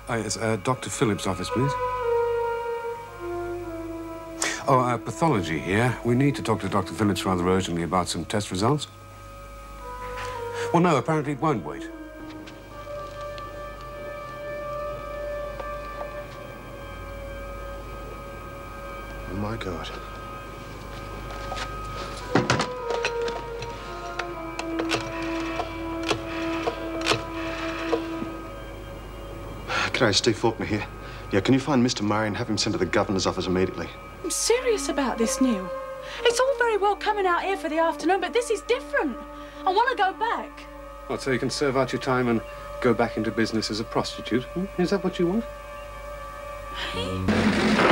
It's Dr. Phillips' office, please. Oh, pathology here. We need to talk to Dr. Phillips rather urgently about some test results. Well, no, apparently it won't wait. Oh, my God. G'day, Steve Faulkner here. Yeah, can you find Mr. Murray and have him sent to the governor's office immediately? I'm serious about this, Neil. It's all very well coming out here for the afternoon, but this is different. I want to go back. What, so you can serve out your time and go back into business as a prostitute? Is that what you want? Hey.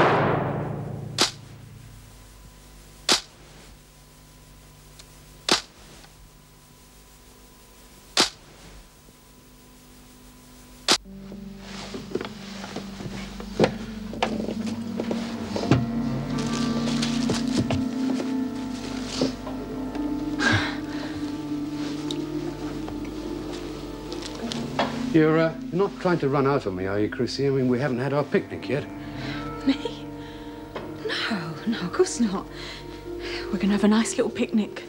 You're not trying to run out on me, are you, Chrissie? I mean, we haven't had our picnic yet. Me? No, of course not. We're going to have a nice little picnic.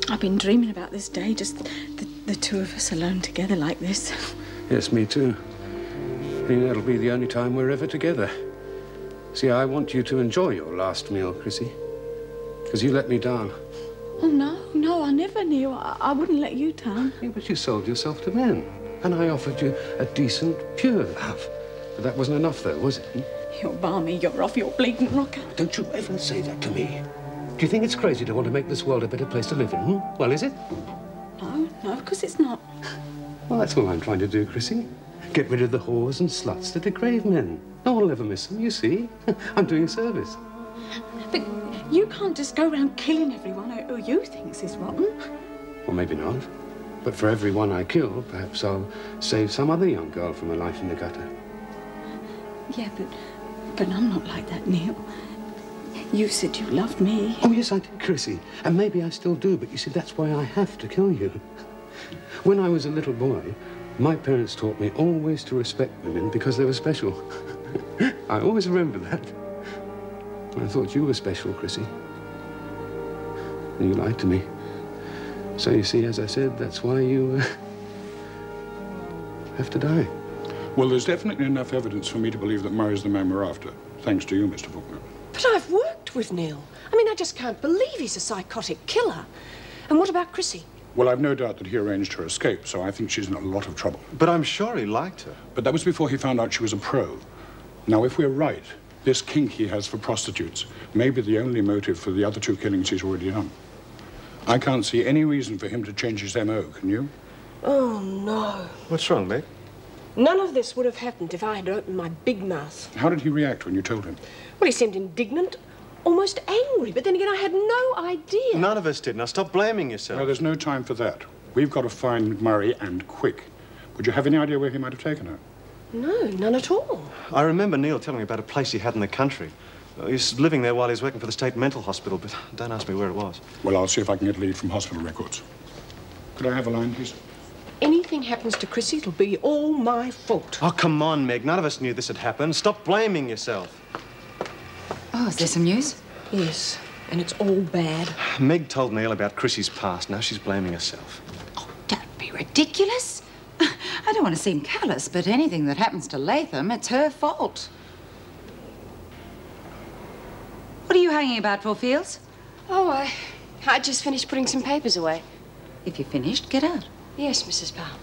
I've been dreaming about this day, just the two of us alone together like this. Yes, me too. I mean, that'll be the only time we're ever together. See, I want you to enjoy your last meal, Chrissie, because you let me down. Oh, no, I never knew. I wouldn't let you down. Yeah, but you sold yourself to men, and I offered you a decent, pure love. But that wasn't enough, though, was it? You're balmy, you're off your bleeding rocker. Don't you ever say that to me. Do you think it's crazy to want to make this world a better place to live in? Well, is it? No, of course it's not. Well, that's all I'm trying to do, Chrissie. Get rid of the whores and sluts that degrade men. No one will ever miss them, you see. I'm doing a service. But you can't just go around killing everyone who you think is rotten. Well, maybe not. But for every one I kill, perhaps I'll save some other young girl from a life in the gutter. Yeah, but I'm not like that, Neil. You said you loved me. Oh, yes, I did, Chrissie. And maybe I still do, but you see, that's why I have to kill you. When I was a little boy, my parents taught me always to respect women because they were special. I always remember that. I thought you were special, Chrissie. And you lied to me. So you see, as I said, that's why you have to die. Well, there's definitely enough evidence for me to believe that Murray's the man we're after. Thanks to you, Mr. Faulkner. But I've worked with Neil. I mean, I just can't believe he's a psychotic killer. And what about Chrissie? Well, I've no doubt that he arranged her escape, so I think she's in a lot of trouble. But I'm sure he liked her. But that was before he found out she was a pro. Now, if we're right, this kink he has for prostitutes may be the only motive for the other two killings he's already done. I can't see any reason for him to change his M.O., can you? Oh, no. What's wrong, Meg? None of this would have happened if I had opened my big mouth. How did he react when you told him? Well, he seemed indignant, almost angry, but then again, I had no idea. None of us did. Now, stop blaming yourself. No, there's no time for that. We've got to find McMurray, and quick. Would you have any idea where he might have taken her? No, none at all. I remember Neil telling me about a place he had in the country. He was living there while he was working for the state mental hospital, but don't ask me where it was. Well, I'll see if I can get lead from hospital records. Could I have a line, please? Anything happens to Chrissie, it'll be all my fault. Oh, come on, Meg. None of us knew this had happened. Stop blaming yourself. Oh, is there some news? Yes, and it's all bad. Meg told Neil about Chrissie's past. Now she's blaming herself. Oh, don't be ridiculous. I don't want to seem callous, but anything that happens to Latham, it's her fault. What are you hanging about for, Fields? Oh, I just finished putting some papers away. If you're finished, get out. Yes, Mrs. Powell.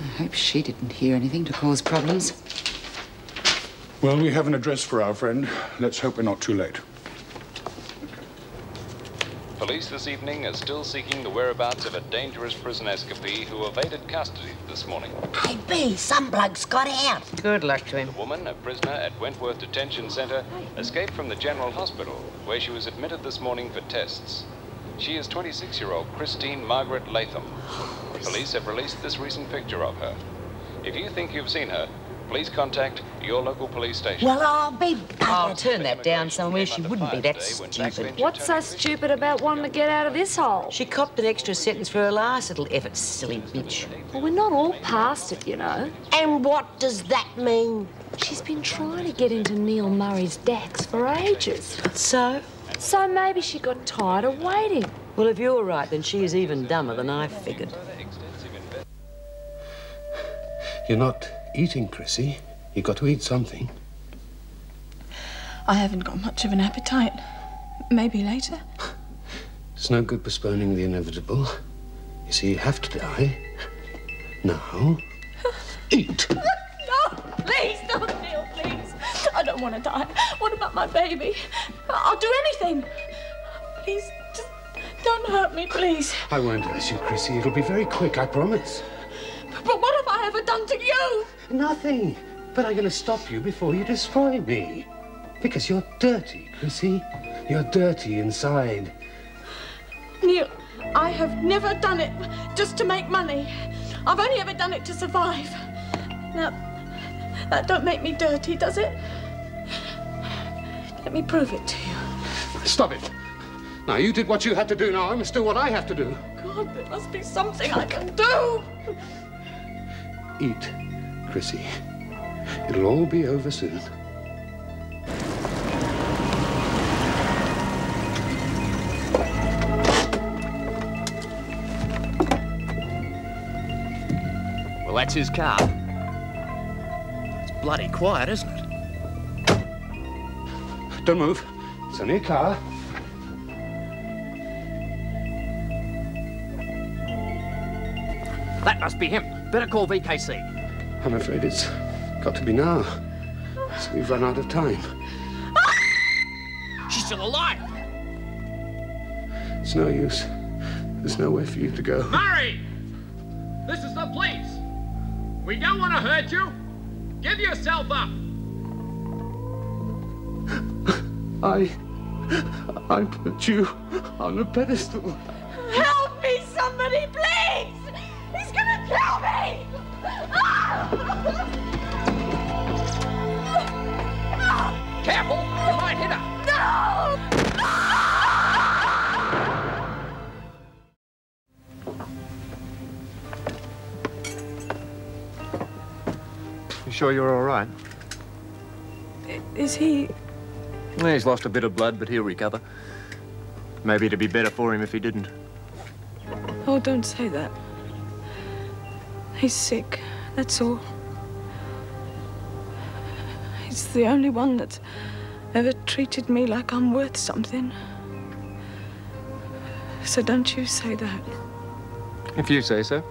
I hope she didn't hear anything to cause problems. Well, we have an address for our friend. Let's hope we're not too late. Police this evening are still seeking the whereabouts of a dangerous prison escapee who evaded custody this morning. Hey, B, some bloke's got out. Good luck to him. The woman, a prisoner at Wentworth Detention Centre, escaped from the General Hospital, where she was admitted this morning for tests. She is 26-year-old Christine Margaret Latham. Police have released this recent picture of her. If you think you've seen her, please contact your local police station. Well, I'll be... I'll turn that down somewhere. She wouldn't be that stupid. What's so stupid about wanting to get out of this hole? She copped an extra sentence for her last little effort, silly bitch. Well, we're not all past it, you know. And what does that mean? She's been trying to get into Neil Murray's Dax for ages. So? So maybe she got tired of waiting. Well, if you're right, then she is even dumber than I figured. You're not eating, Chrissie. You've got to eat something. I haven't got much of an appetite. Maybe later. It's no good postponing the inevitable. You see, you have to die. Now, eat. No, please, don't, Neil, please. I don't want to die. What about my baby? I'll do anything. Please, just don't hurt me, please. I won't hurt you, Chrissie. It'll be very quick, I promise. But what have I ever done to you? Nothing. But I'm going to stop you before you destroy me. Because you're dirty, Chrissie. You're dirty inside. Neil, I have never done it just to make money. I've only ever done it to survive. Now, that don't make me dirty, does it? Let me prove it to you. Stop it. Now, you did what you had to do. Now I must do what I have to do. God, there must be something I can do. Eat, Chrissie. It'll all be over soon. Well, that's his car. It's bloody quiet, isn't it? Don't move. It's only a car. That must be him. Better call VKC. I'm afraid it's got to be now. So we've run out of time. She's still alive. It's no use. There's nowhere for you to go. Murray! This is the police. We don't want to hurt you. Give yourself up. I put you on a pedestal. Help me, somebody, please! He's gonna kill me! Careful! You might hit her! No! You sure you're all right? Is he... Well, he's lost a bit of blood, but he'll recover. Maybe it'd be better for him if he didn't. Oh, don't say that. He's sick, that's all. He's the only one that's ever treated me like I'm worth something. So don't you say that. If you say so.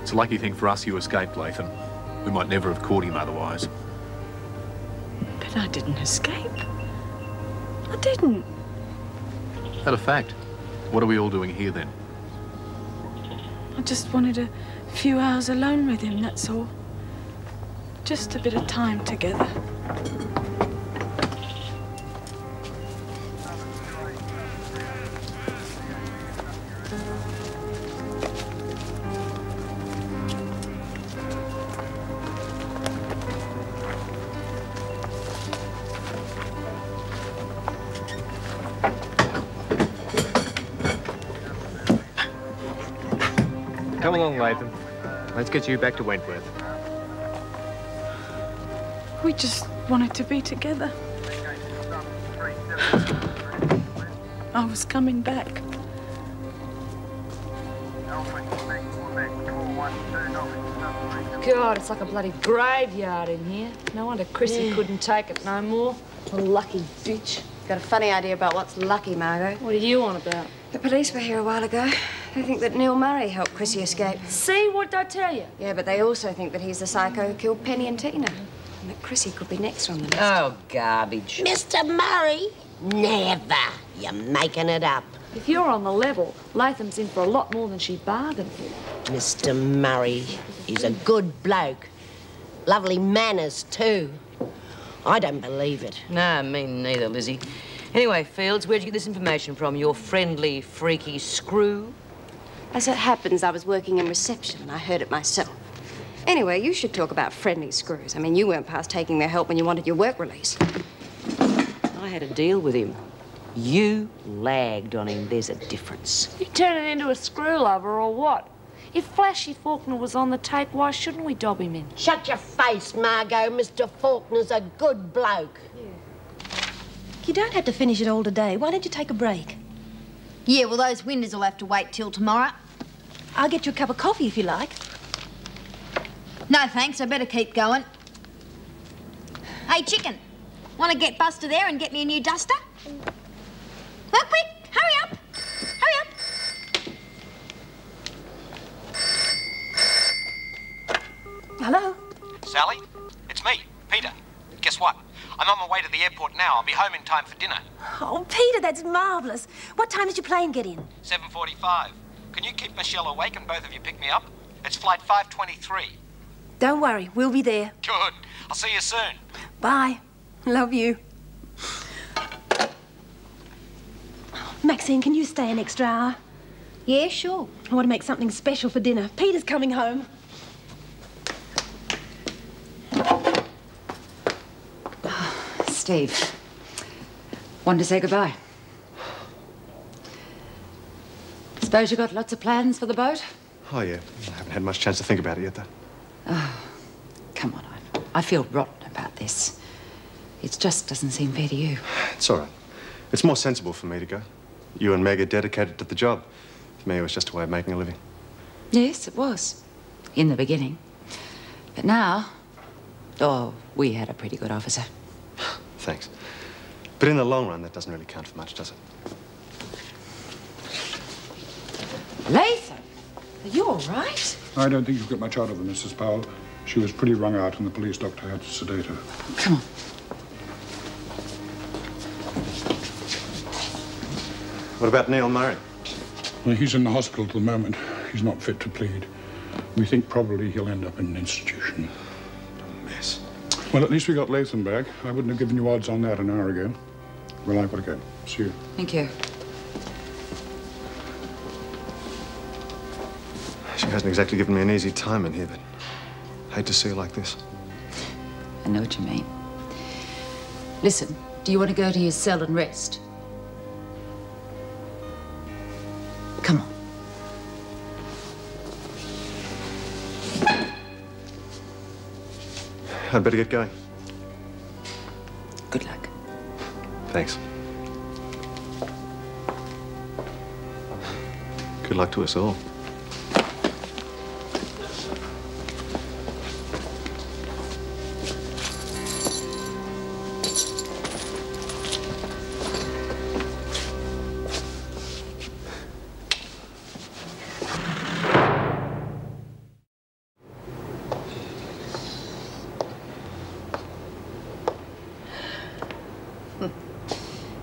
It's a lucky thing for us you escaped, Latham. We might never have caught him otherwise. But I didn't escape. I didn't. That a fact? What are we all doing here, then? I just wanted a few hours alone with him, that's all. Just a bit of time together. Come along, Latham. Let's get you back to Wentworth. We just wanted to be together. I was coming back. God, it's like a bloody graveyard in here. No wonder Chrissie couldn't take it no more. A lucky bitch. Got a funny idea about what's lucky, Margo. What do you want about? The police were here a while ago. They think that Neil Murray helped Chrissie escape. See, what did I tell you? Yeah, but they also think that he's the psycho who killed Penny and Tina. And that Chrissie could be next on the list. Oh, garbage. Mr. Murray? Never. You're making it up. If you're on the level, Latham's in for a lot more than she bargained for. Mr. Murray, he's a good bloke. Lovely manners, too. I don't believe it. No, me neither, Lizzie. Anyway, Fields, where'd you get this information from? Your friendly, freaky screw? As it happens, I was working in reception and I heard it myself. Anyway, you should talk about friendly screws. I mean, you weren't past taking their help when you wanted your work release. I had a deal with him. You lagged on him. There's a difference. You turn it into a screw lover or what? If Flashy Faulkner was on the take, why shouldn't we dob him in? Shut your face, Margo. Mr. Faulkner's a good bloke. You don't have to finish it all today. Why don't you take a break? Yeah, well, those windows will have to wait till tomorrow. I'll get you a cup of coffee if you like. No, thanks. I better keep going. Hey, chicken. Want to get Buster there and get me a new duster? Well, quick. Hurry up. Hurry up. Hello? Sally? It's me, Peter. Guess what? I'm on my way to the airport now. I'll be home in time for dinner. Oh, Peter, that's marvellous. What time does your plane get in? 7:45. Can you keep Michelle awake and both of you pick me up? It's flight 523. Don't worry, we'll be there. Good. I'll see you soon. Bye. Love you. Maxine, can you stay an extra hour? Yeah, sure. I want to make something special for dinner. Peter's coming home. Steve, wanted to say goodbye. Suppose you got lots of plans for the boat? Oh, yeah. I haven't had much chance to think about it yet, though. Oh, come on, I feel rotten about this. It just doesn't seem fair to you. It's all right. It's more sensible for me to go. You and Meg are dedicated to the job. For me, it was just a way of making a living. Yes, it was. In the beginning. But now, oh, we had a pretty good officer. Thanks. But in the long run, that doesn't really count for much, does it? Latham, are you all right? I don't think you've got much out of her, Mrs. Powell. She was pretty wrung out and the police doctor had to sedate her. Come on. What about Neil Murray? Well, he's in the hospital at the moment. He's not fit to plead. We think probably he'll end up in an institution. A mess. Well, at least we got Latham back. I wouldn't have given you odds on that an hour ago. Well, I've got to go. See you. Thank you. She hasn't exactly given me an easy time in here, but I hate to see her like this. I know what you mean. Listen, do you want to go to your cell and rest? Come on. I'd better get going. Good luck. Thanks. Good luck to us all.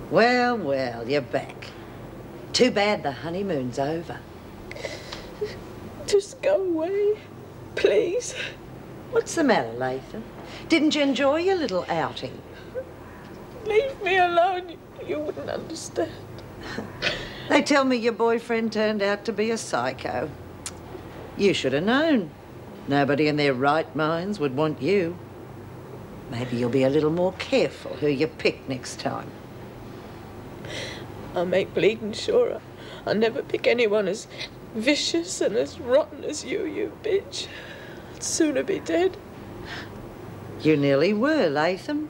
Well, well, you're back. Too bad the honeymoon's over. Just go away, please. What's the matter, Latham? Didn't you enjoy your little outing? Leave me alone. You wouldn't understand. They tell me your boyfriend turned out to be a psycho. You should have known. Nobody in their right minds would want you. Maybe you'll be a little more careful who you pick next time. I'll make bleeding sure I'll never pick anyone as vicious and as rotten as you bitch. I'd sooner be dead. You nearly were, Latham.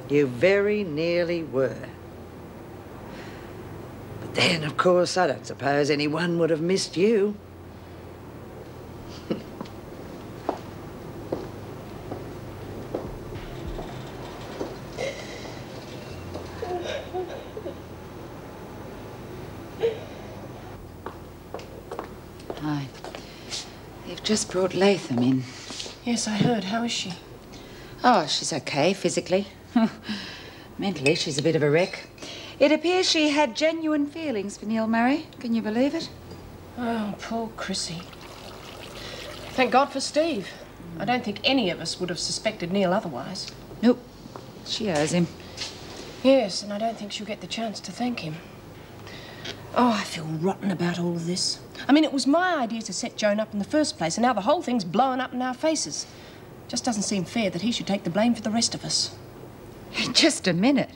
You very nearly were. But then, of course, I don't suppose anyone would have missed you. Hi. They've just brought Latham in. Yes, I heard. How is she? Oh, she's okay, physically. Mentally, she's a bit of a wreck. It appears she had genuine feelings for Neil Murray. Can you believe it? Oh, poor Chrissie. Thank God for Steve. I don't think any of us would have suspected Neil otherwise. Nope. She owes him. Yes, and I don't think she'll get the chance to thank him. Oh, I feel rotten about all of this. I mean, it was my idea to set Joan up in the first place, and now the whole thing's blowing up in our faces. Just doesn't seem fair that he should take the blame for the rest of us. Just a minute.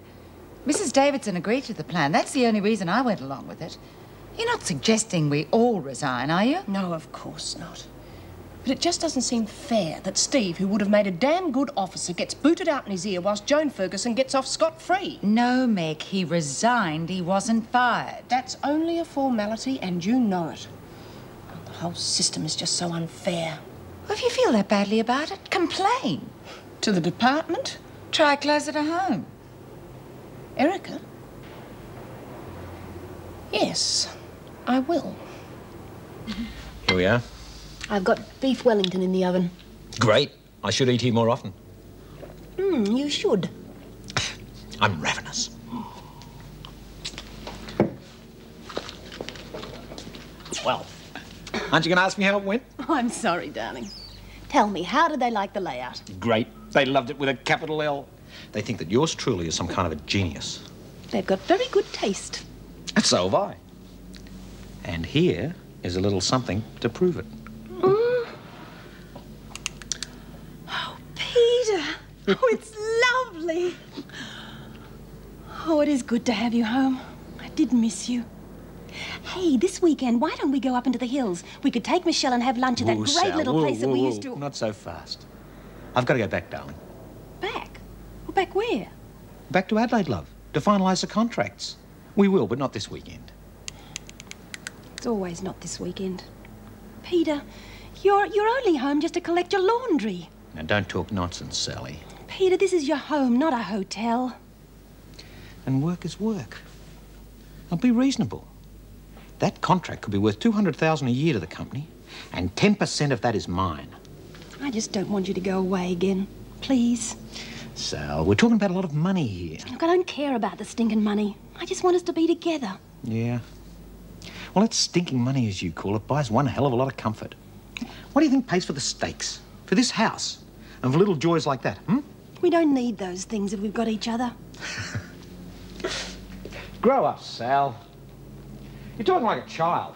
Mrs. Davidson agreed to the plan. That's the only reason I went along with it. You're not suggesting we all resign, are you? No, of course not. But it just doesn't seem fair that Steve, who would have made a damn good officer, gets booted out in his ear whilst Joan Ferguson gets off scot-free. No, Meg, he resigned. He wasn't fired. That's only a formality, and you know it. The whole system is just so unfair. Well, if you feel that badly about it, complain. To the department? Try closer to home. Erica? Yes, I will. Here we are. I've got beef Wellington in the oven. Great. I should eat here more often. You should. I'm ravenous. Well, aren't you going to ask me how it went? Oh, I'm sorry, darling. Tell me, how did they like the layout? Great. They loved it with a capital L. They think that yours truly is some kind of a genius. They've got very good taste. And so have I. And here is a little something to prove it. Oh, Peter. Oh, it's lovely. Oh, it is good to have you home. I did miss you. Hey, this weekend, why don't we go up into the hills? We could take Michelle and have lunch at that great little place that we used to... Not so fast. I've got to go back, darling. Back? Well, back where? Back to Adelaide, love, to finalise the contracts. We will, but not this weekend. It's always not this weekend. Peter, you're only home just to collect your laundry. Now, don't talk nonsense, Sally. Peter, this is your home, not a hotel. And work is work. Now, be reasonable. That contract could be worth $200,000 a year to the company, and 10% of that is mine. I just don't want you to go away again. Please. Sal, we're talking about a lot of money here. Look, I don't care about the stinking money. I just want us to be together. Yeah. Well, that stinking money, as you call it, buys one hell of a lot of comfort. What do you think pays for the steaks? For this house? And for little joys like that, We don't need those things if we've got each other. Grow up, Sal. You're talking like a child.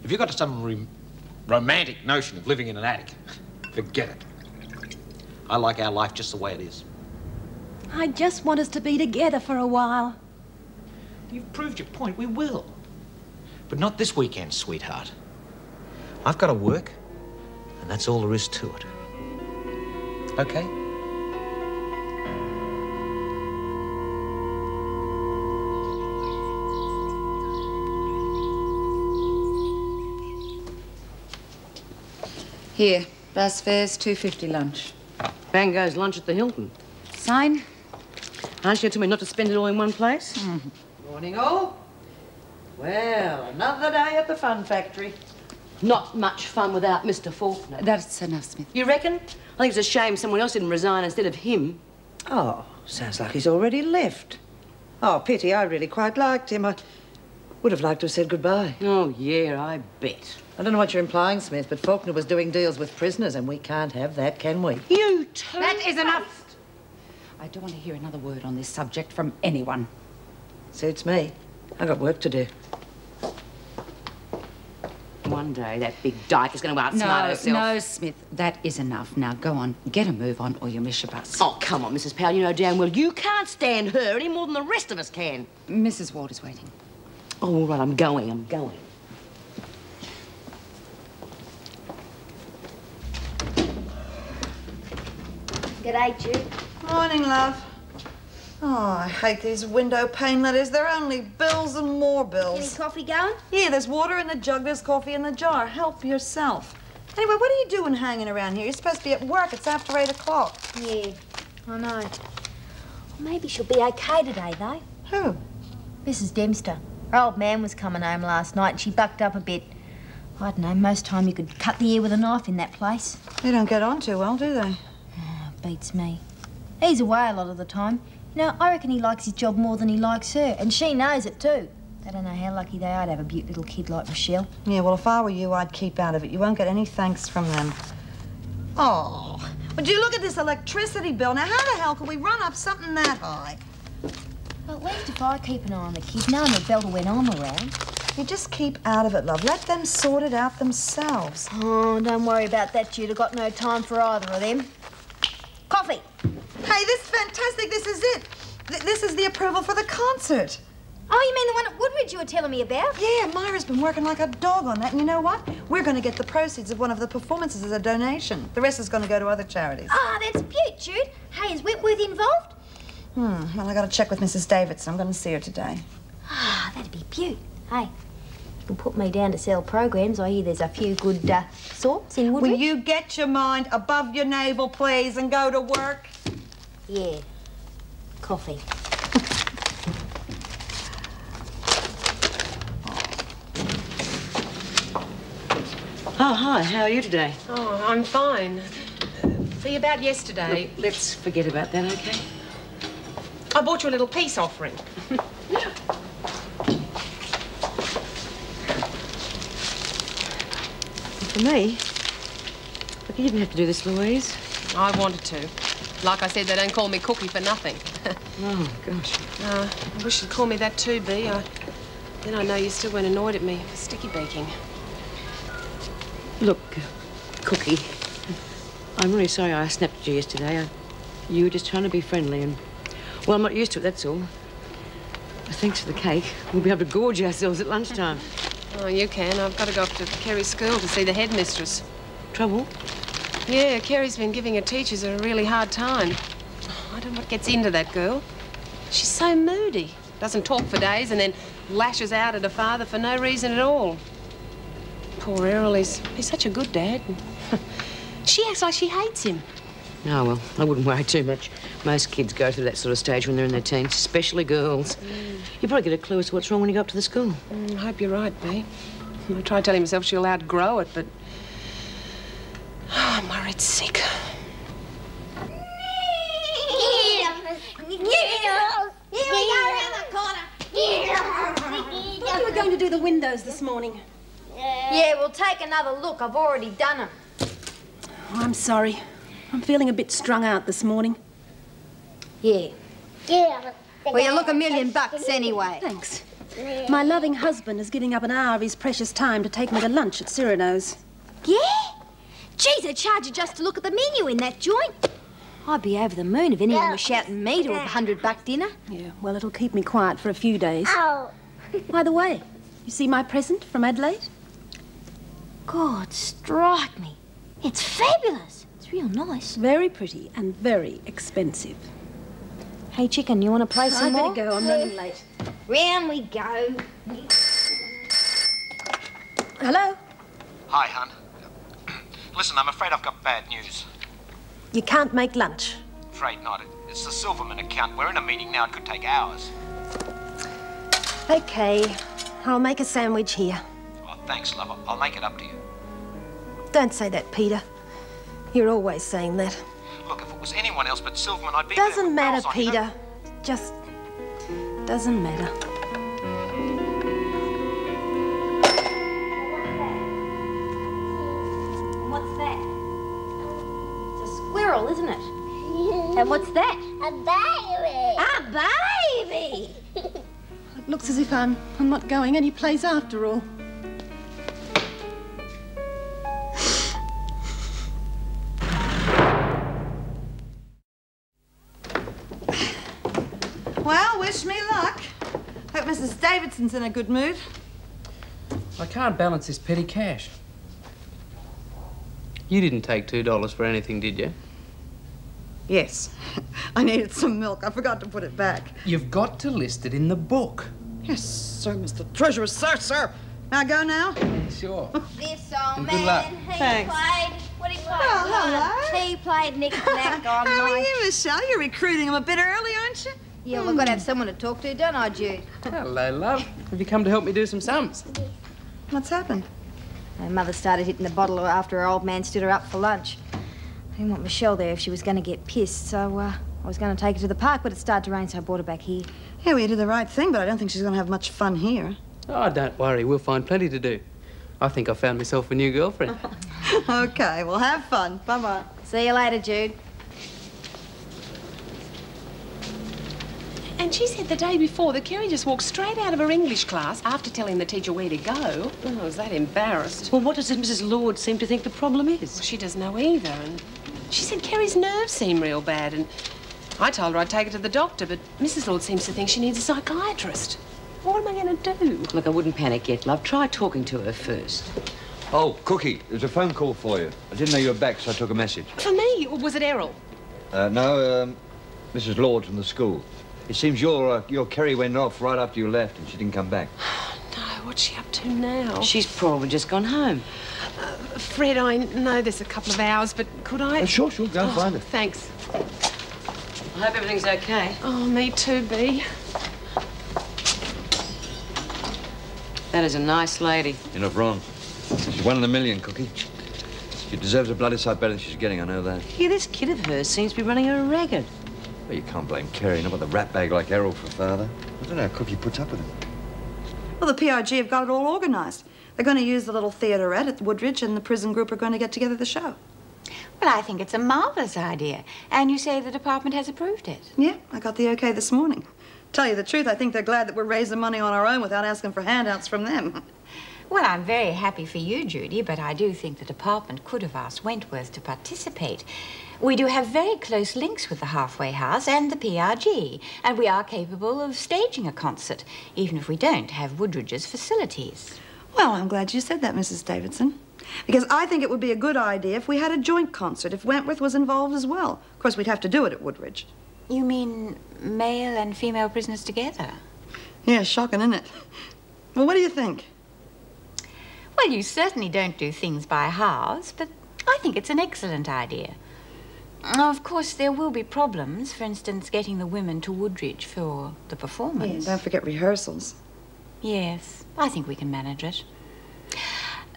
If you've got some romantic notion of living in an attic, forget it. I like our life just the way it is. I just want us to be together for a while. You've proved your point. We will. But not this weekend, sweetheart. I've got to work, and that's all there is to it. Okay? Here, bus fares, $2.50 lunch. Bang goes lunch at the Hilton. Sign? Aren't you going to tell me not to spend it all in one place? Morning, all. Well, another day at the fun factory. Not much fun without Mr. Faulkner. That's enough, Smith. You reckon? I think it's a shame someone else didn't resign instead of him. Oh, sounds like he's already left. Oh, pity. I really quite liked him. I would have liked to have said goodbye. Oh, yeah, I bet. I don't know what you're implying, Smith, but Faulkner was doing deals with prisoners, and we can't have that, can we? You too. That is enough. I don't want to hear another word on this subject from anyone. Suits me. I got work to do. One day, that big dyke is going to outsmart herself. No, Smith, that is enough. Now, go on, get a move on, or you'll miss your bus. Oh, come on, Mrs. Powell. You know damn well you can't stand her any more than the rest of us can. Mrs. Ward is waiting. Oh, all right, I'm going. G'day, Jude. Morning, love. Oh, I hate these window pane letters. They're only bills and more bills. Any coffee going? Yeah, there's water in the jug, there's coffee in the jar. Help yourself. Anyway, what are you doing hanging around here? You're supposed to be at work. It's after 8 o'clock. Yeah, I know. Maybe she'll be okay today, though. Who? Mrs. Dempster. Her old man was coming home last night and she bucked up a bit. I don't know, most time you could cut the air with a knife in that place. They don't get on too well, do they? Oh, beats me. He's away a lot of the time. You know, I reckon he likes his job more than he likes her, and she knows it too. They don't know how lucky they are to have a beaut little kid like Michelle. Yeah, well, if I were you, I'd keep out of it. You won't get any thanks from them. Oh, would you look at this electricity bill? Now, how the hell can we run up something that high? Well, at least if I keep an eye on the kids, knowing the belter when I'm around. You just keep out of it, love. Let them sort it out themselves. Oh, don't worry about that, Jude. I've got no time for either of them. Coffee. Hey, this is fantastic. This is it. This is the approval for the concert. Oh, you mean the one at Woodridge you were telling me about? Yeah, Myra's been working like a dog on that, and you know what? We're going to get the proceeds of one of the performances as a donation. The rest is going to go to other charities. Ah, that's beaut, Jude. Hey, is Wentworth involved? Well, I got to check with Mrs. Davidson. I'm going to see her today. Ah, that'd be beaut. Hey, you can put me down to sell programs. I hear there's a few good sorts in Woodridge. Will you get your mind above your navel, please, and go to work? Yeah. Coffee. Oh, hi. How are you today? Oh, I'm fine. See, about yesterday... Look, let's forget about that, OK? I bought you a little peace offering. For me? Look, you didn't have to do this, Louise. I wanted to. Like I said, they don't call me Cookie for nothing. Oh, gosh. I wish you'd call me that too, Bea. Then I know you still weren't annoyed at me for sticky beaking. Look, Cookie, I'm really sorry I snapped at you yesterday. You were just trying to be friendly and... Well, I'm not used to it, that's all. But thanks for the cake. We'll be able to gorge ourselves at lunchtime. Oh, you can. I've got to go up to Kerry's school to see the headmistress. Trouble? Yeah, Kerry's been giving her teachers a really hard time. I don't know what gets into that girl. She's so moody. Doesn't talk for days and then lashes out at her father for no reason at all. Poor Errol, he's such a good dad. She acts like she hates him. Oh, well, I wouldn't worry too much. Most kids go through that sort of stage when they're in their teens, especially girls. You probably get a clue as to what's wrong when you go up to the school. I hope you're right, Bea. I tried telling myself she'll outgrow it, but... Oh, I'm worried sick. Thought you were going to do the windows this morning. Yeah, we'll take another look. I've already done them. Oh, I'm sorry. I'm feeling a bit strung out this morning. Yeah. Well, you look $1,000,000 anyway. Thanks. My loving husband is giving up an hour of his precious time to take me to lunch at Cyrano's. Yeah? Geez, they charge you just to look at the menu in that joint. I'd be over the moon if anyone was shouting me to a $100 dinner. Yeah, well, it'll keep me quiet for a few days. By the way, you see my present from Adelaide? God, strike me. It's fabulous. It's real nice. Very pretty and very expensive. Hey, chicken, you want to play some more? I better go. I'm running late. Round we go. Hello? Hi, hon. Listen, I'm afraid I've got bad news. You can't make lunch. Afraid not. It's the Silverman account. We're in a meeting now. It could take hours. Okay. I'll make a sandwich here. Oh, thanks, love. I'll make it up to you. Don't say that, Peter. You're always saying that. Look, if it was anyone else but Silverman, I'd be... Doesn't matter, Peter. Just doesn't matter. What's that? It's a squirrel, isn't it? And what's that? A baby. A baby! It looks as if I'm not going any place after all. Well, wish me luck. Hope Mrs. Davidson's in a good mood. I can't balance this petty cash. You didn't take $2 for anything, did you? Yes. I needed some milk. I forgot to put it back. You've got to list it in the book. Yes, sir, Mr. Treasurer. Sir. May I go now? Yeah, sure. This old And man, good luck. he Thanks. played... What he played? Oh, hello. He played knick-knack on How are my... you, Michelle? You're recruiting him a bit early, aren't you? Yeah, well, I've got to have someone to talk to, don't I, Jude? Hello, love. Have you come to help me do some sums? What's happened? My mother started hitting the bottle after her old man stood her up for lunch. I didn't want Michelle there if she was going to get pissed, so I was going to take her to the park, but it started to rain, so I brought her back here. Yeah, well, you did the right thing, but I don't think she's going to have much fun here. Oh, don't worry. We'll find plenty to do. I think I found myself a new girlfriend. Okay, well, have fun. Bye-bye. See you later, Jude. And she said the day before that Kerry just walked straight out of her English class after telling the teacher where to go. Oh, I was that embarrassed. Well, what does Mrs. Lord seem to think the problem is? Well, she doesn't know either. And she said Kerry's nerves seem real bad. And I told her I'd take her to the doctor, but Mrs. Lord seems to think she needs a psychiatrist. What am I going to do? Look, I wouldn't panic yet, love. Try talking to her first. Oh, Cookie, there's a phone call for you. I didn't know you were back, so I took a message. For me, or was it Errol? No, Mrs. Lord from the school. It seems your Kerry went off right after you left and she didn't come back. No, what's she up to now? She's probably just gone home. Fred, I know there's a couple of hours, but could I... Sure, go and find her. Thanks. I hope everything's okay. Oh, me too, Bea. That is a nice lady. You're not wrong. She's one in a million, Cookie. She deserves a bloody sight better than she's getting, I know that. Yeah, this kid of hers seems to be running her ragged. Well, you can't blame Kerry, not with a rat bag like Errol for father. I don't know how Cookie puts up with him. Well, the PRG have got it all organised. They're going to use the little theaterette at Woodridge, and the prison group are going to get together the show. Well, I think it's a marvellous idea. And you say the department has approved it? Yeah, I got the okay this morning. Tell you the truth, I think they're glad that we're raising money on our own without asking for handouts from them. Well, I'm very happy for you, Judy, but I do think the department could have asked Wentworth to participate. We do have very close links with the Halfway House and the PRG, and we are capable of staging a concert, even if we don't have Woodridge's facilities. Well, I'm glad you said that, Mrs. Davidson, because I think it would be a good idea if we had a joint concert, if Wentworth was involved as well. Of course, we'd have to do it at Woodridge. You mean male and female prisoners together? Yeah, shocking, isn't it? Well, what do you think? Well, you certainly don't do things by halves, but I think it's an excellent idea. Of course, there will be problems, for instance, getting the women to Woodridge for the performance. Yeah, don't forget rehearsals. Yes, I think we can manage it.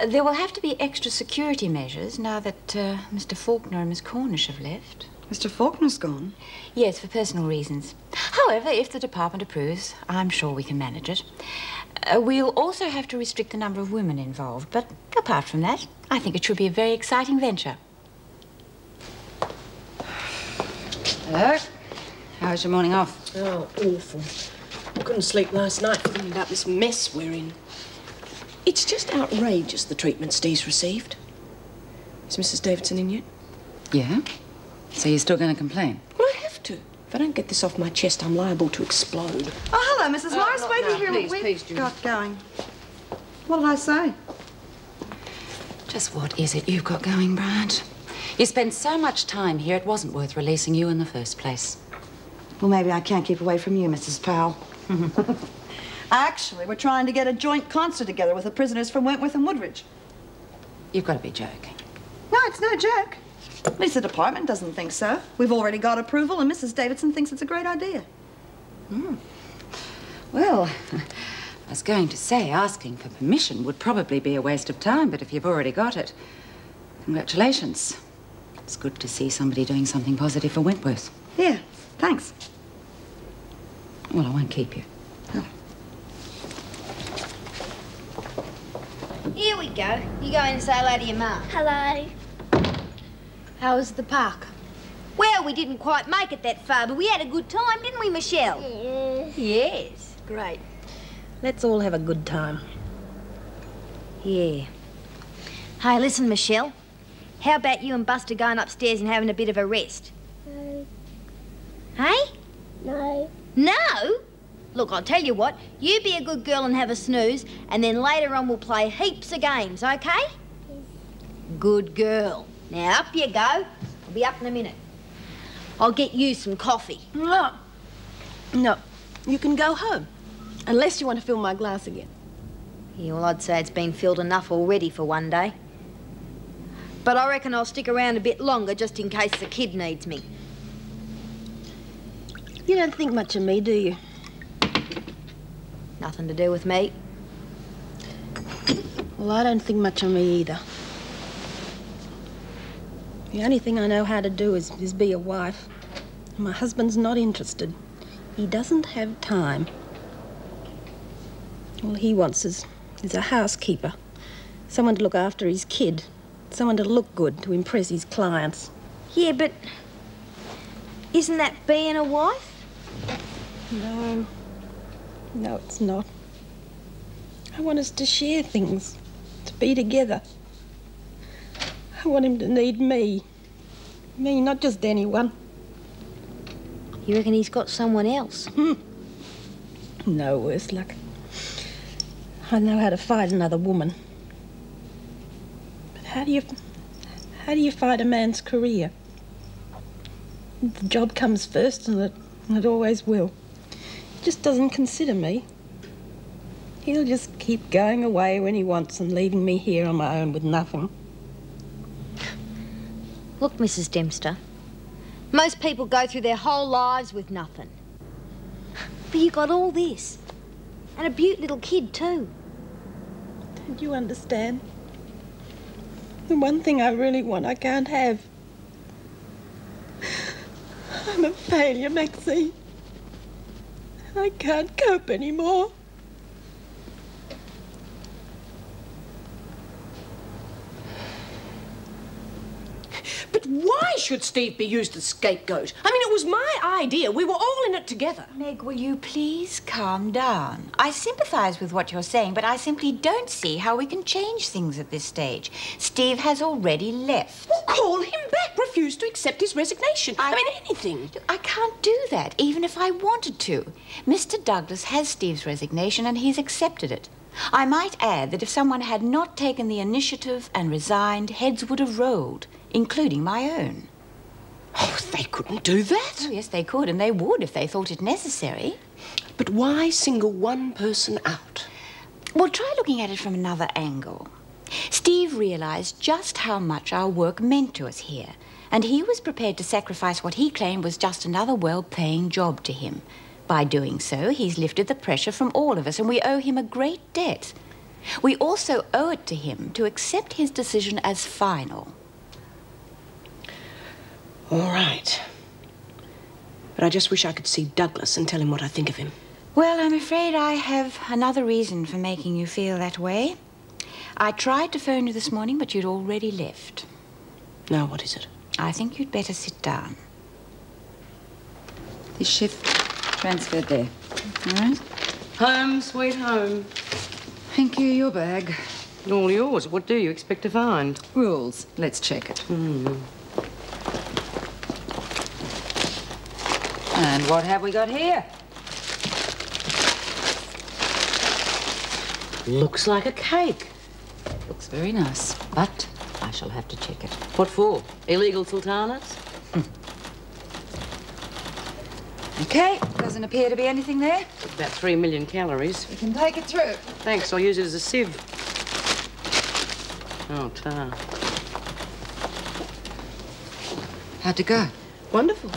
There will have to be extra security measures now that Mr. Faulkner and Miss Cornish have left. Mr. Faulkner's gone? Yes, for personal reasons. However, if the department approves, I'm sure we can manage it. We'll also have to restrict the number of women involved, but apart from that, I think it should be a very exciting venture. Hello. How was your morning off? Oh, awful. I couldn't sleep last night thinking about this mess we're in. It's just outrageous, the treatment Steve's received. Is Mrs. Davidson in yet? Yeah? So you're still going to complain? Well, I have to. If I don't get this off my chest, I'm liable to explode. Oh, hello, Mrs. Morris. Wait to hear what we've got going. What did I say? Just what is it you've got going, Bryant? You spent so much time here, it wasn't worth releasing you in the first place. Well, maybe I can't keep away from you, Mrs. Powell. Actually, we're trying to get a joint concert together with the prisoners from Wentworth and Woodridge. You've got to be joking. No, it's no joke. At least the department doesn't think so. We've already got approval, and Mrs. Davidson thinks it's a great idea. Well, I was going to say asking for permission would probably be a waste of time, but if you've already got it, congratulations. It's good to see somebody doing something positive for Wentworth. Yeah, thanks. Well, I won't keep you. Here we go. You go in and say hello to your mum. Hello. How was the park? Well, we didn't quite make it that far, but we had a good time, didn't we, Michelle? Yeah. Yes. Great. Let's all have a good time. Yeah. Hey, listen, Michelle. How about you and Buster going upstairs and having a bit of a rest? No. Hey? No. No? Look, I'll tell you what. You be a good girl and have a snooze, and then later on we'll play heaps of games, okay? Yes. Good girl. Now, up you go. I'll be up in a minute. I'll get you some coffee. No. No. You can go home. Unless you want to fill my glass again. Yeah, well, I'd say it's been filled enough already for one day. But I reckon I'll stick around a bit longer just in case the kid needs me. You don't think much of me, do you? Nothing to do with me. Well, I don't think much of me either. The only thing I know how to do is be a wife. My husband's not interested. He doesn't have time. All he wants is a housekeeper. Someone to look after his kid. Someone to look good, to impress his clients. Yeah, but isn't that being a wife? No. No, it's not. I want us to share things, to be together. I want him to need me. Me, not just anyone. You reckon he's got someone else? No, worse luck. I know how to fight another woman. But how do you fight a man's career? The job comes first, and it always will. He just doesn't consider me. He'll just keep going away when he wants and leaving me here on my own with nothing. Look, Mrs. Dempster, most people go through their whole lives with nothing. But you got all this. And a beaut little kid, too. Don't you understand? The one thing I really want, I can't have. I'm a failure, Maxine. I can't cope anymore. But why should Steve be used as scapegoat? I mean, it was my idea. We were all in it together. Meg, will you please calm down? I sympathise with what you're saying, but I simply don't see how we can change things at this stage. Steve has already left. Well, call him back. Refuse to accept his resignation. I mean, anything. I can't do that, even if I wanted to. Mr. Douglas has Steve's resignation, and he's accepted it. I might add that if someone had not taken the initiative and resigned, heads would have rolled, including my own. Oh, they couldn't do that. Oh, yes, they could, and they would if they thought it necessary. But why single one person out? Well, try looking at it from another angle. Steve realised just how much our work meant to us here, and he was prepared to sacrifice what he claimed was just another well-paying job to him. By doing so, he's lifted the pressure from all of us, and we owe him a great debt. We also owe it to him to accept his decision as final. All right. But I just wish I could see Douglas and tell him what I think of him. Well, I'm afraid I have another reason for making you feel that way. I tried to phone you this morning, but you'd already left. Now, what is it? I think you'd better sit down. This shift transferred there. All right? Home, sweet home. Thank you, your bag. All yours. What do you expect to find? Rules. Let's check it. And what have we got here? Looks like a cake. Looks very nice, but I shall have to check it. What for? Illegal sultanas? Okay, doesn't appear to be anything there. About 3 million calories. We can take it through. Thanks, I'll use it as a sieve. Oh, tar. How'd it go? Wonderful.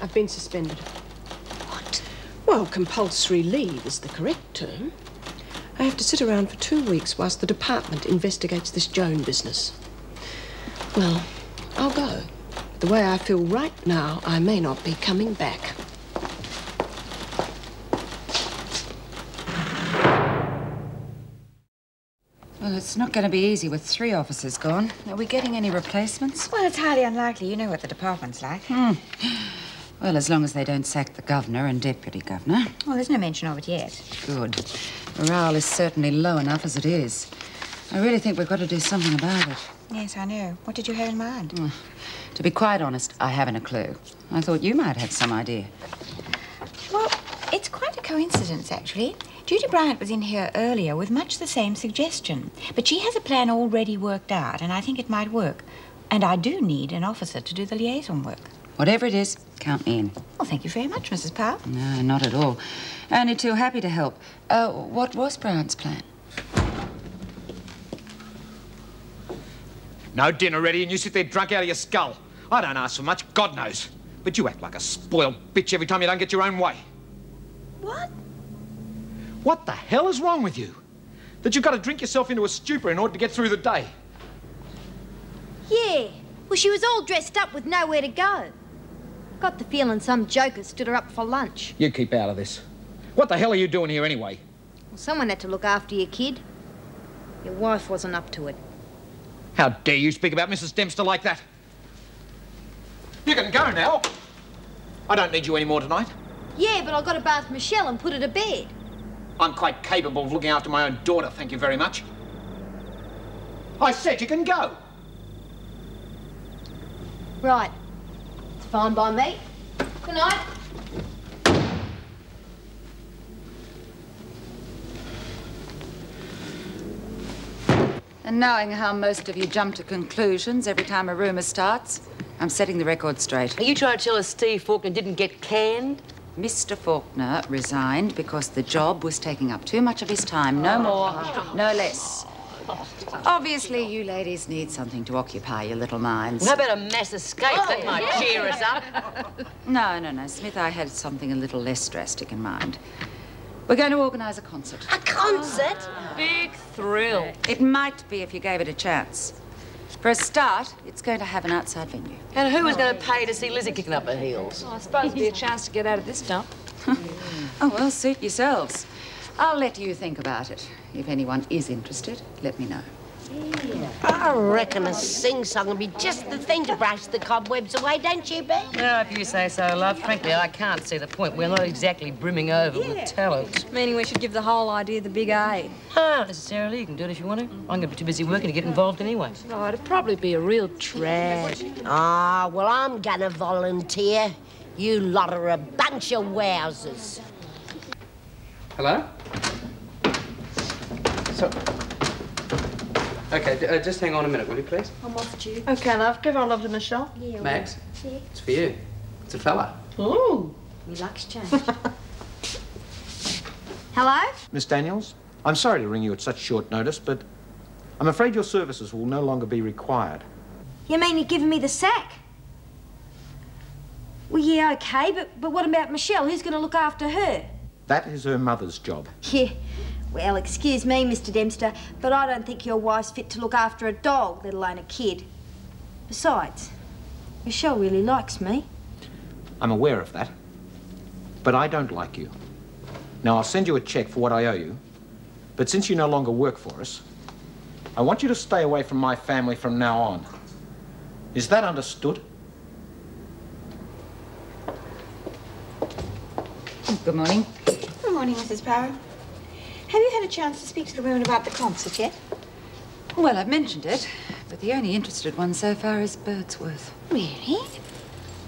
I've been suspended. What? Well, compulsory leave is the correct term. I have to sit around for 2 weeks whilst the department investigates this Joan business. Well, I'll go. The way I feel right now, I may not be coming back. Well, it's not going to be easy with 3 officers gone. Are we getting any replacements? Well, it's highly unlikely. You know what the department's like. Well, as long as they don't sack the governor and deputy governor. Well, there's no mention of it yet. Good. Morale is certainly low enough as it is. I really think we've got to do something about it. Yes, I know. What did you have in mind? To be quite honest, I haven't a clue. I thought you might have some idea. Well, it's quite a coincidence, actually. Judy Bryant was in here earlier with much the same suggestion. But she has a plan already worked out, and I think it might work. And I do need an officer to do the liaison work. Whatever it is, count me in. Well, thank you very much, Mrs. Powell. No, not at all. Only too happy to help. What was Bryant's plan? No dinner ready and you sit there drunk out of your skull. I don't ask for much, God knows. But you act like a spoiled bitch every time you don't get your own way. What? What the hell is wrong with you? That you've got to drink yourself into a stupor in order to get through the day? Yeah. Well, she was all dressed up with nowhere to go. Got the feeling some joker stood her up for lunch. You keep out of this. What the hell are you doing here anyway? Well, someone had to look after your kid. Your wife wasn't up to it. How dare you speak about Mrs. Dempster like that? You can go now. I don't need you anymore tonight. Yeah, but I got to bath Michelle and put her to bed. I'm quite capable of looking after my own daughter, thank you very much. I said you can go. Right. It's fine by me. Good night. And knowing how most of you jump to conclusions every time a rumour starts, I'm setting the record straight. Are you trying to tell us Steve Faulkner didn't get canned? Mr. Faulkner resigned because the job was taking up too much of his time. No more, no less. Obviously, you ladies need something to occupy your little minds. How about a mass escape? That might cheer us up. No, Smith, I had something a little less drastic in mind. We're going to organise a concert. A concert? Big thrill. It might be if you gave it a chance. For a start, it's going to have an outside venue. And who was going to pay to see Lizzie kicking up her heels? Well, I suppose it'd be a chance to get out of this dump. Oh, well, suit yourselves. I'll let you think about it. If anyone is interested, let me know. I reckon a sing-song would be just the thing to brush the cobwebs away, don't you, Ben? Well, if you say so, love. Frankly, I can't see the point. We're not exactly brimming over with talent. Meaning we should give the whole idea the big A. Not necessarily. You can do it if you want to. I'm going to be too busy working to get involved anyway. Oh, it'd probably be a real drag. Ah, well, I'm gonna volunteer. You lot are a bunch of wowsers. Hello? So... OK, just hang on a minute, will you, please? I'm off due. OK, love. Give our love to Michelle. Yeah. Max, Yeah. it's for you. It's a fella. Ooh. Me luck's changed. Hello? Miss Daniels, I'm sorry to ring you at such short notice, but I'm afraid your services will no longer be required. You mean you're giving me the sack? Well, yeah, OK, but what about Michelle? Who's going to look after her? That is her mother's job. Yeah. Well, excuse me, Mr. Dempster, but I don't think your wife's fit to look after a dog, let alone a kid. Besides, Michelle really likes me. I'm aware of that. But I don't like you. Now, I'll send you a cheque for what I owe you, but since you no longer work for us, I want you to stay away from my family from now on. Is that understood? Good morning. Good morning, Mrs. Powell. Have you had a chance to speak to the women about the concert yet? Well, I've mentioned it, but the only interested one so far is Birdsworth. Really?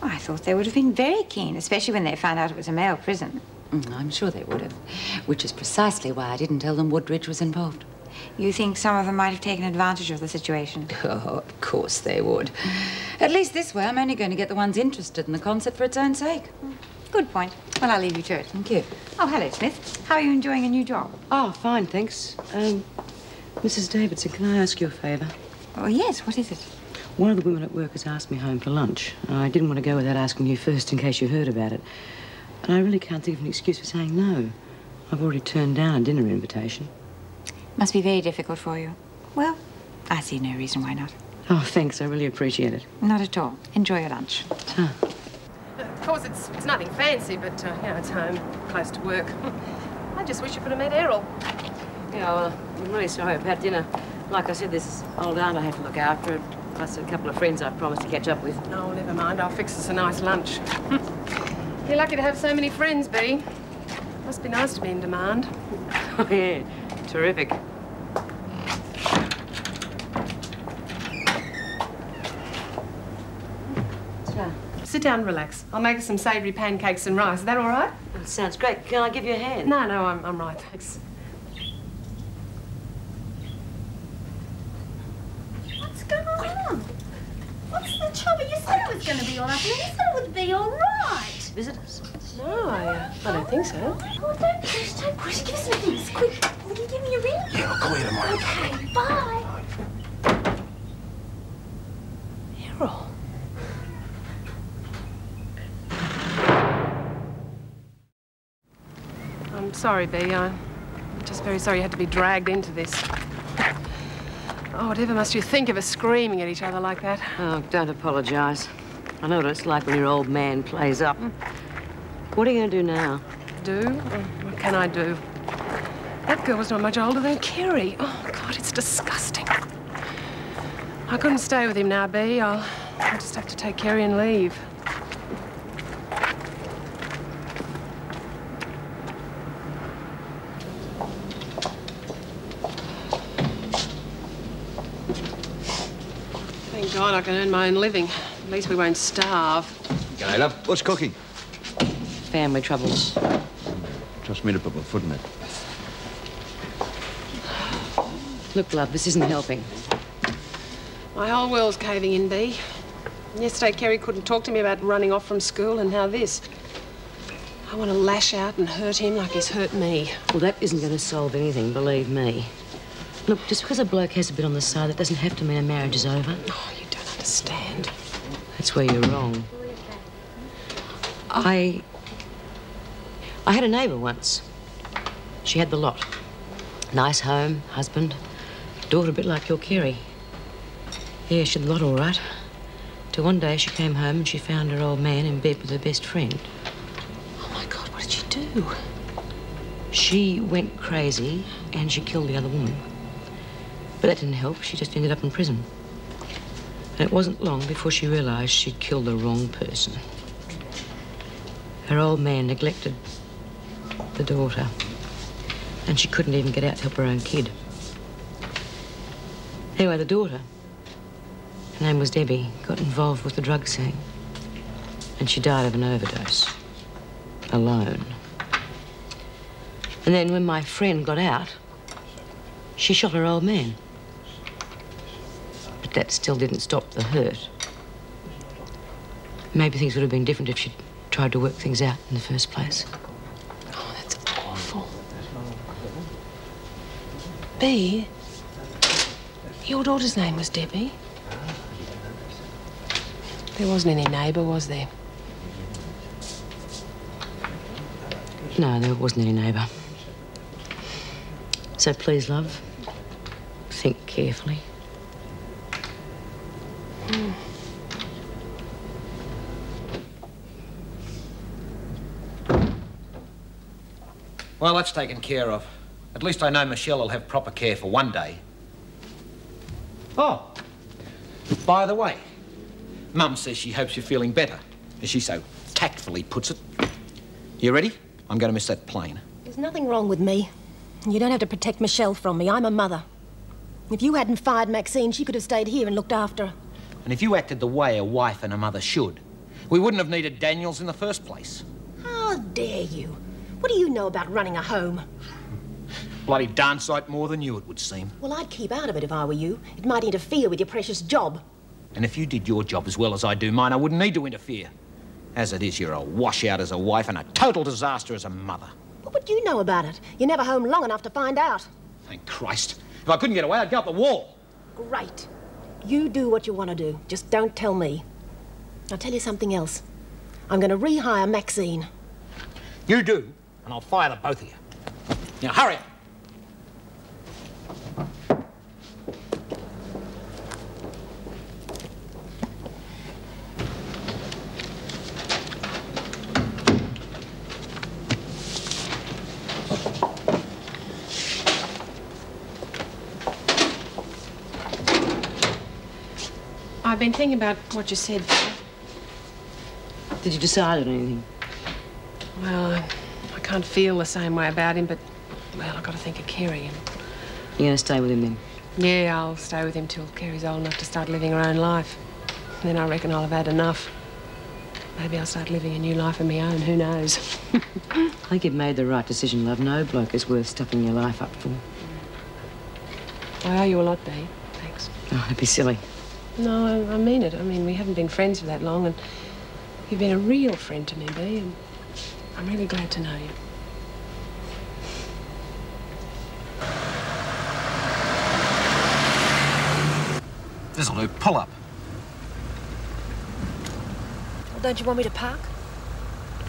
I thought they would have been very keen, especially when they found out it was a male prison. I'm sure they would have, which is precisely why I didn't tell them Woodridge was involved. You think some of them might have taken advantage of the situation? Oh, of course they would. At least this way, I'm only going to get the ones interested in the concert for its own sake. Good point. Well, I'll leave you to it. Thank you. Oh, hello, Smith. How are you enjoying a new job? Oh, fine, thanks. Mrs. Davidson, can I ask you a favour? Oh, yes. What is it? One of the women at work has asked me home for lunch. I didn't want to go without asking you first in case you heard about it. And I really can't think of an excuse for saying no. I've already turned down a dinner invitation. Must be very difficult for you. Well, I see no reason why not. Oh, thanks. I really appreciate it. Not at all. Enjoy your lunch. Huh. Of course, it's nothing fancy, but, you know, it's home, close to work. I just wish you could have met Errol. Yeah, well, I'm really sorry about dinner. Like I said, this old aunt I have to look after, plus a couple of friends I've promised to catch up with. Oh, never mind. I'll fix us a nice lunch. You're lucky to have so many friends, Bea. Must be nice to be in demand. Oh, yeah. Terrific. Sit down and relax. I'll make us some savoury pancakes and rice. Is that all right? That sounds great. Can I give you a hand? No, I'm right, thanks. What's going on? What's the trouble? You said it was going to be all right. You said it would be all right. Visitors? No, I don't think so. Oh, don't push. Give us a minute. Quick. Will you give me a ring? Yeah, I'll call you tomorrow. Okay, bye. Errol. I'm sorry, Bea. I'm just very sorry you had to be dragged into this. Oh, whatever must you think of us screaming at each other like that? Oh, don't apologise. I know what it's like when your old man plays up. What are you going to do now? Do? Oh, what can I do? That girl was not much older than Kerry. Oh, God, it's disgusting. I couldn't stay with him now, Bea. I'll just have to take Kerry and leave. Thank God I can earn my own living. At least we won't starve. G'day, love. What's cooking? Family troubles. Trust me to put my foot in it. Look, love, this isn't helping. My whole world's caving in, Bea. Yesterday, Kerry couldn't talk to me about running off from school, and now this. I want to lash out and hurt him like he's hurt me. Well, that isn't going to solve anything, believe me. Look, just because a bloke has a bit on the side, that doesn't have to mean a marriage is over. Oh, you don't understand. That's where you're wrong. I had a neighbour once. She had the lot. Nice home, husband, daughter a bit like your Kerry. Yeah, she had the lot all right. Till one day she came home and she found her old man in bed with her best friend. Oh, my God, what did she do? She went crazy and she killed the other woman. But that didn't help. She just ended up in prison. And it wasn't long before she realised she'd killed the wrong person. Her old man neglected the daughter. And she couldn't even get out to help her own kid. Anyway, the daughter, her name was Debbie, got involved with the drug scene. And she died of an overdose. Alone. And then when my friend got out, she shot her old man. But that still didn't stop the hurt. Maybe things would have been different if she'd tried to work things out in the first place. Oh, that's awful. Bea, your daughter's name was Debbie. There wasn't any neighbour, was there? No, there wasn't any neighbour. So please, love, think carefully. Well, that's taken care of. At least I know Michelle will have proper care for one day. Oh, by the way, Mum says she hopes you're feeling better, as she so tactfully puts it. You ready? I'm going to miss that plane. There's nothing wrong with me. You don't have to protect Michelle from me. I'm a mother. If you hadn't fired Maxine, she could have stayed here and looked after her. And if you acted the way a wife and a mother should, we wouldn't have needed Daniels in the first place. How dare you? What do you know about running a home? Bloody darn sight more than you, it would seem. Well, I'd keep out of it if I were you. It might interfere with your precious job. And if you did your job as well as I do mine, I wouldn't need to interfere. As it is, you're a washout as a wife and a total disaster as a mother. But what do you know about it? You're never home long enough to find out. Thank Christ. If I couldn't get away, I'd go up the wall. Great. You do what you want to do. Just don't tell me. I'll tell you something else. I'm going to rehire Maxine. You do, and I'll fire the both of you. Now, hurry up. I've been thinking about what you said. Did you decide on anything? Well, I can't feel the same way about him, but, well, I've got to think of Kerry. And... You're going to stay with him then? Yeah, I'll stay with him till Kerry's old enough to start living her own life. Then I reckon I'll have had enough. Maybe I'll start living a new life of my own, who knows? I think you've made the right decision, love. No bloke is worth stuffing your life up for. I owe you a lot, Bea. Thanks. Oh, don't be silly. No, I mean it. I mean, we haven't been friends for that long, and you've been a real friend to me, Bea, and I'm really glad to know you. This'll do. Pull up. Well, don't you want me to park?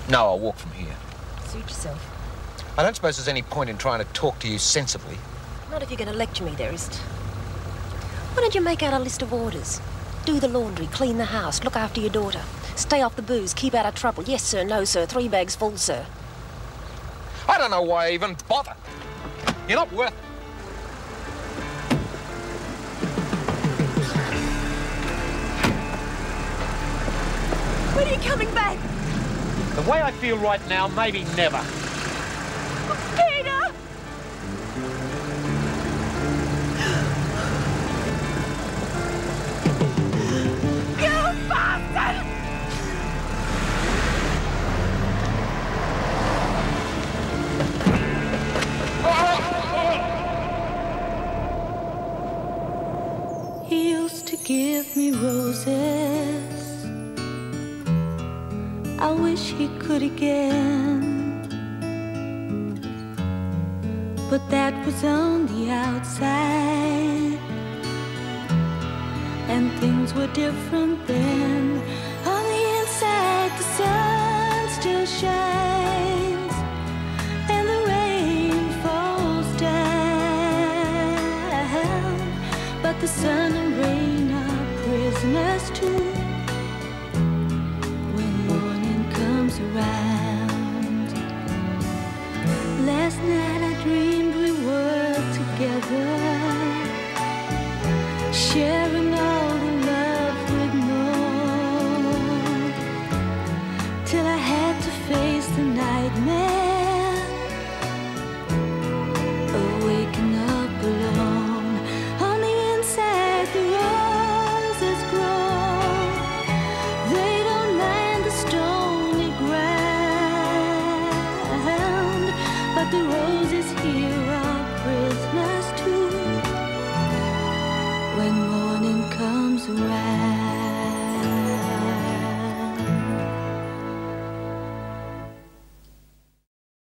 No, I'll walk from here. Suit yourself. I don't suppose there's any point in trying to talk to you sensibly. Not if you're going to lecture me, there isn't. Why don't you make out a list of orders? Do the laundry, clean the house, look after your daughter. Stay off the booze, keep out of trouble. Yes, sir, no, sir. 3 bags full, sir. I don't know why I even bother. You're not worth it. When are you coming back? The way I feel right now, maybe never. Peter! give me roses. I wish he could again, but that was on the outside, and things were different then. On the inside, the sun still shines, and the rain falls down, but the sun and rain are prisoners too. Around. Last night I dreamed we were together, sharing all the love we'd known, till I had to face the nightmare of waking up alone. On the inside the roses grow, they don't mind the storm, but the rose is here